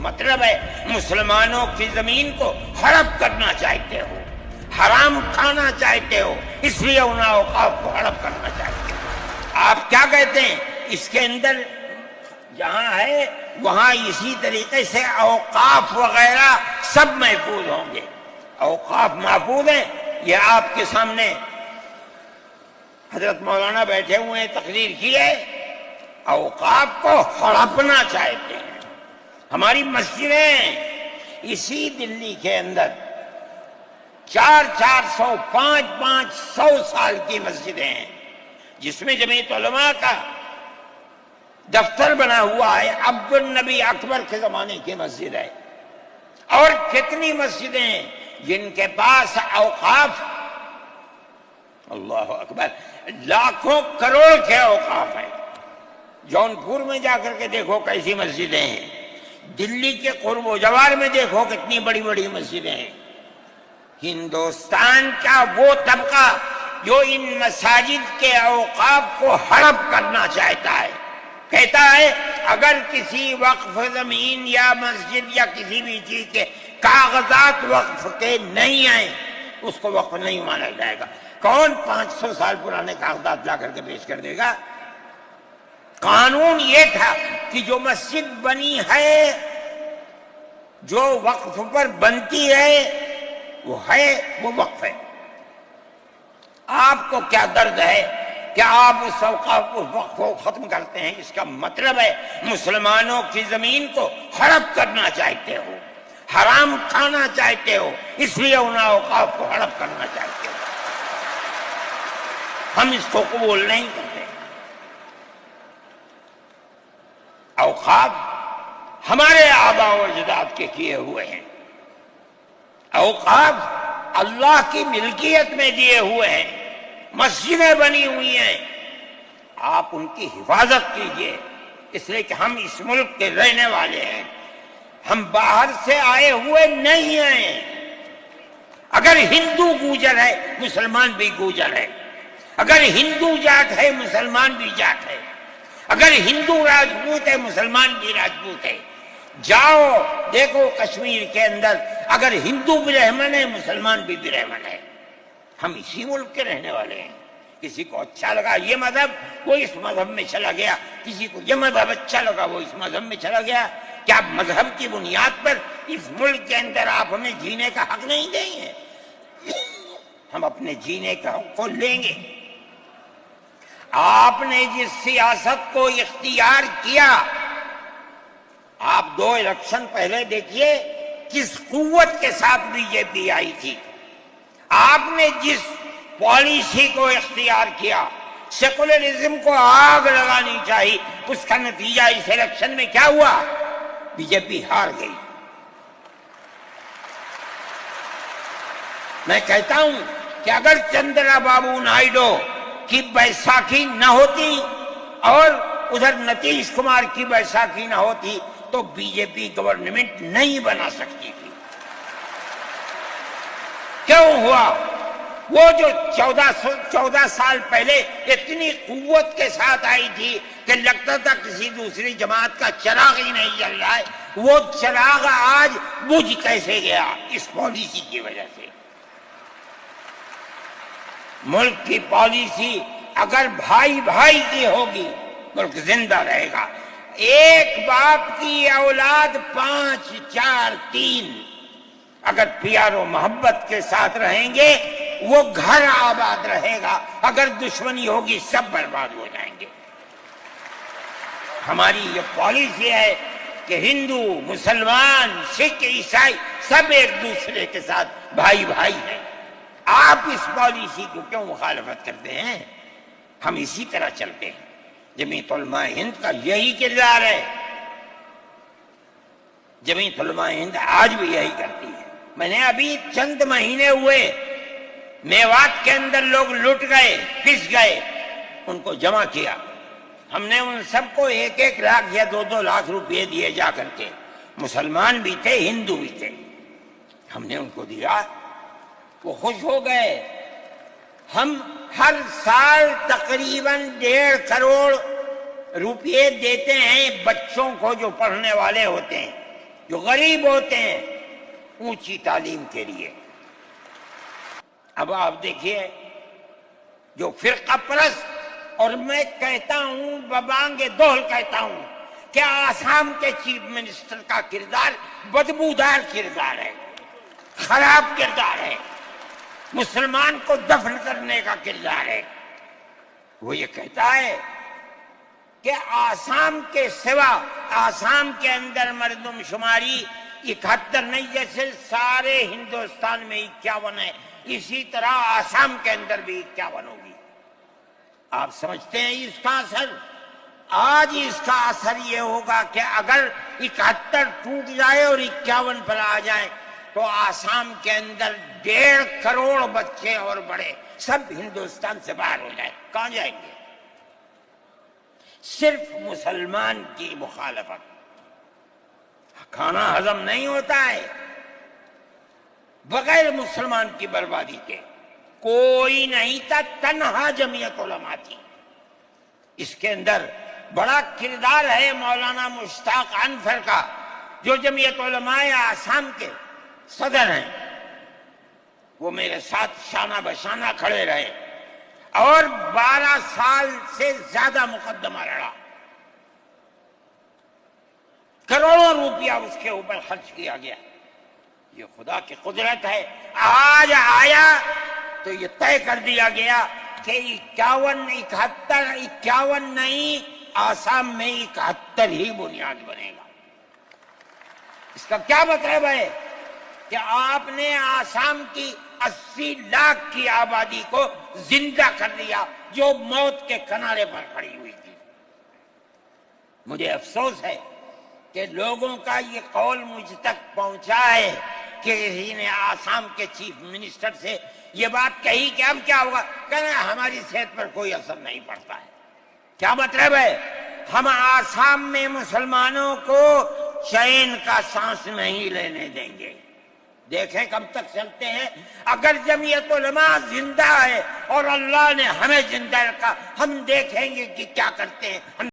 مطلب ہے مسلمانوں کی زمین کو ہڑپ کرنا چاہتے ہو، حرام کھانا چاہتے ہو، اس لیے ان اوقاف کو ہڑپ کرنا چاہتے ہو۔ آپ کیا کہتے ہیں؟ اس کے اندر جہاں ہے وہاں اسی طریقے سے اوقاف وغیرہ سب محفوظ ہوں گے۔ اوقاف محفوظ ہیں، یہ آپ کے سامنے حضرت مولانا بیٹھے ہوئے ہیں، تقریر کی ہے۔ اوقاف کو ہڑپنا چاہتے ہیں۔ ہماری مسجدیں اسی دلی کے اندر 400 500 سال کی مسجدیں ہیں، جس میں جمعیت علماء کا دفتر بنا ہوا ہے، عبد النبی اکبر کے زمانے کی مسجد ہے۔ اور کتنی مسجدیں ہیں جن کے پاس اوقاف، اللہ اکبر، لاکھوں کروڑ کے اوقاف ہیں۔ جونپور میں جا کر کے دیکھو کیسی مسجدیں ہیں، دلی کے قرب و جوار میں دیکھو کتنی بڑی بڑی مسجدیں ہیں۔ ہندوستان کا وہ طبقہ جو ان مساجد کے اوقاف کو ہڑپ کرنا چاہتا ہے، کہتا ہے اگر کسی وقف زمین یا مسجد یا کسی بھی چیز کے کاغذات وقف کے نہیں آئیں اس کو وقف نہیں مانا جائے گا۔ کون 500 سال پرانے کاغذات لا کر کے پیش کر دے گا؟ قانون یہ تھا کہ جو مسجد بنی ہے، جو وقف پر بنتی ہے وہ وقف ہے۔ آپ کو کیا درد ہے کہ آپ اس وقف کو ختم کرتے ہیں؟ اس کا مطلب ہے مسلمانوں کی زمین کو ہڑپ کرنا چاہتے ہو، حرام کھانا چاہتے ہو، اس لیے ان اوقاف کو ہڑپ کرنا چاہتے ہو۔ ہم اس کو قبول نہیں کرتے۔ اوقاف ہمارے آباء و اجداد کے کیے ہوئے ہیں، اوقاف اللہ کی ملکیت میں دیے ہوئے ہیں، مسجدیں بنی ہوئی ہیں، آپ ان کی حفاظت کیجئے، اس لیے کہ ہم اس ملک کے رہنے والے ہیں، ہم باہر سے آئے ہوئے نہیں ہیں۔ اگر ہندو گوجر ہے مسلمان بھی گوجر ہے، اگر ہندو جاٹ ہے مسلمان بھی جاٹ ہے، اگر ہندو راجپوت ہے مسلمان بھی راجپوت ہے۔ جاؤ دیکھو کشمیر کے اندر، اگر ہندو برہمن ہے مسلمان بھی برہمن ہے۔ ہم اسی ملک کے رہنے والے ہیں۔ کسی کو اچھا لگا یہ مذہب وہ اس مذہب میں چلا گیا، کسی کو یہ مذہب اچھا لگا وہ اس مذہب میں چلا گیا۔ کیا مذہب کی بنیاد پر اس ملک کے اندر آپ ہمیں جینے کا حق نہیں دیں گے؟ ہم اپنے جینے کا حق کو لیں گے۔ آپ نے جس سیاست کو اختیار کیا، آپ 2 الیکشن پہلے دیکھیے کس قوت کے ساتھ بی جے پی آئی تھی۔ آپ نے جس پالیسی کو اختیار کیا، سیکولرزم کو آگ لگانی چاہیے، اس کا نتیجہ اس الیکشن میں کیا ہوا؟ بی جے پی ہار گئی۔ میں کہتا ہوں کہ اگر چندرا بابو نائیڈو کی بیساکھی نہ ہوتی اور ادھر نتیش کمار کی بیساکھی نہ ہوتی تو بی جے پی گورنمنٹ نہیں بنا سکتی تھی۔ کیوں ہوا؟ وہ جو 14 سال پہلے اتنی قوت کے ساتھ آئی تھی کہ لگتا تھا کسی دوسری جماعت کا چراغ ہی نہیں جل رہا ہے، وہ چراغ آج بجھ کیسے گیا؟ اس پالیسی کی وجہ سے۔ ملک کی پالیسی اگر بھائی بھائی کی ہوگی ملک زندہ رہے گا۔ ایک باپ کی اولاد 5 4 3 اگر پیار و محبت کے ساتھ رہیں گے وہ گھر آباد رہے گا، اگر دشمنی ہوگی سب برباد ہو جائیں گے۔ ہماری یہ پالیسی ہے کہ ہندو مسلمان سکھ عیسائی سب ایک دوسرے کے ساتھ بھائی بھائی ہیں۔ آپ اس پالیسی کو کیوں مخالفت کرتے ہیں؟ ہم اسی طرح چلتے ہیں۔ جمعیت علماء ہند کا یہی کردار ہے، جمعیت علماء ہند آج بھی یہی کرتی ہے۔ میں نے ابھی چند مہینے ہوئے میوات کے اندر لوگ لٹ گئے، پس گئے، ان کو جمع کیا۔ ہم نے ان سب کو 1 لاکھ یا 2 لاکھ روپے دیے جا کر کے، مسلمان بھی تھے ہندو بھی تھے، ہم نے ان کو دیا، وہ خوش ہو گئے۔ ہم ہر سال تقریباً 1.5 کروڑ روپے دیتے ہیں بچوں کو جو پڑھنے والے ہوتے ہیں، جو غریب ہوتے ہیں اونچی تعلیم کے لیے۔ اب آپ دیکھیے جو فرقہ پرست، اور میں کہتا ہوں ببانگ دہل کہتا ہوں کہ آسام کے چیف منسٹر کا کردار بدبودار کردار ہے، خراب کردار ہے، مسلمان کو دفن کرنے کا کردار ہے۔ وہ یہ کہتا ہے کہ آسام کے سوا آسام کے اندر مردم شماری 71 نہیں، جیسے سارے ہندوستان میں 51 ہے، اسی طرح آسام کے اندر بھی 51 ہوگی۔ آپ سمجھتے ہیں اس کا اثر؟ آج اس کا اثر یہ ہوگا کہ اگر 71 ٹوٹ جائے اور 51 پر آ جائیں تو آسام کے اندر 1.5 کروڑ بچے اور بڑے سب ہندوستان سے باہر ہو جائیں۔ کہاں جائیں گے؟ صرف مسلمان کی مخالفت، کھانا ہضم نہیں ہوتا ہے بغیر مسلمان کی بربادی کے۔ کوئی نہیں تھا، تنہا جمعیت علماء تھی۔ اس کے اندر بڑا کردار ہے مولانا مشتاق انور کا، جو جمعیت علماء آسام کے صدر ہیں۔ وہ میرے ساتھ شانہ بشانہ کھڑے رہے اور 12 سال سے زیادہ مقدمہ لڑا، کروڑوں روپیہ اس کے اوپر خرچ کیا گیا۔ یہ خدا کی قدرت ہے۔ آج آیا تو یہ طے کر دیا گیا کہ 51 نہیں، آسام میں 71 ہی بنیاد بنے گا۔ اس کا کیا مطلب ہے کہ آپ نے آسام کی 80 لاکھ کی آبادی کو زندہ کر دیا، جو موت کے کنارے پر کھڑی ہوئی تھی۔ مجھے افسوس ہے کہ لوگوں کا یہ قول مجھ تک پہنچا ہے کہ کسی نے آسام کے چیف منسٹر سے یہ بات کہی کہ اب کیا ہوگا، کہنا ہماری صحت پر کوئی اثر نہیں پڑتا ہے۔ کیا مطلب ہے؟ ہم آسام میں مسلمانوں کو چین کا سانس نہیں لینے دیں گے۔ دیکھیں کب تک چلتے ہیں۔ اگر جمعیت علماء زندہ ہے اور اللہ نے ہمیں زندہ رکھا، ہم دیکھیں گے کہ کیا کرتے ہیں۔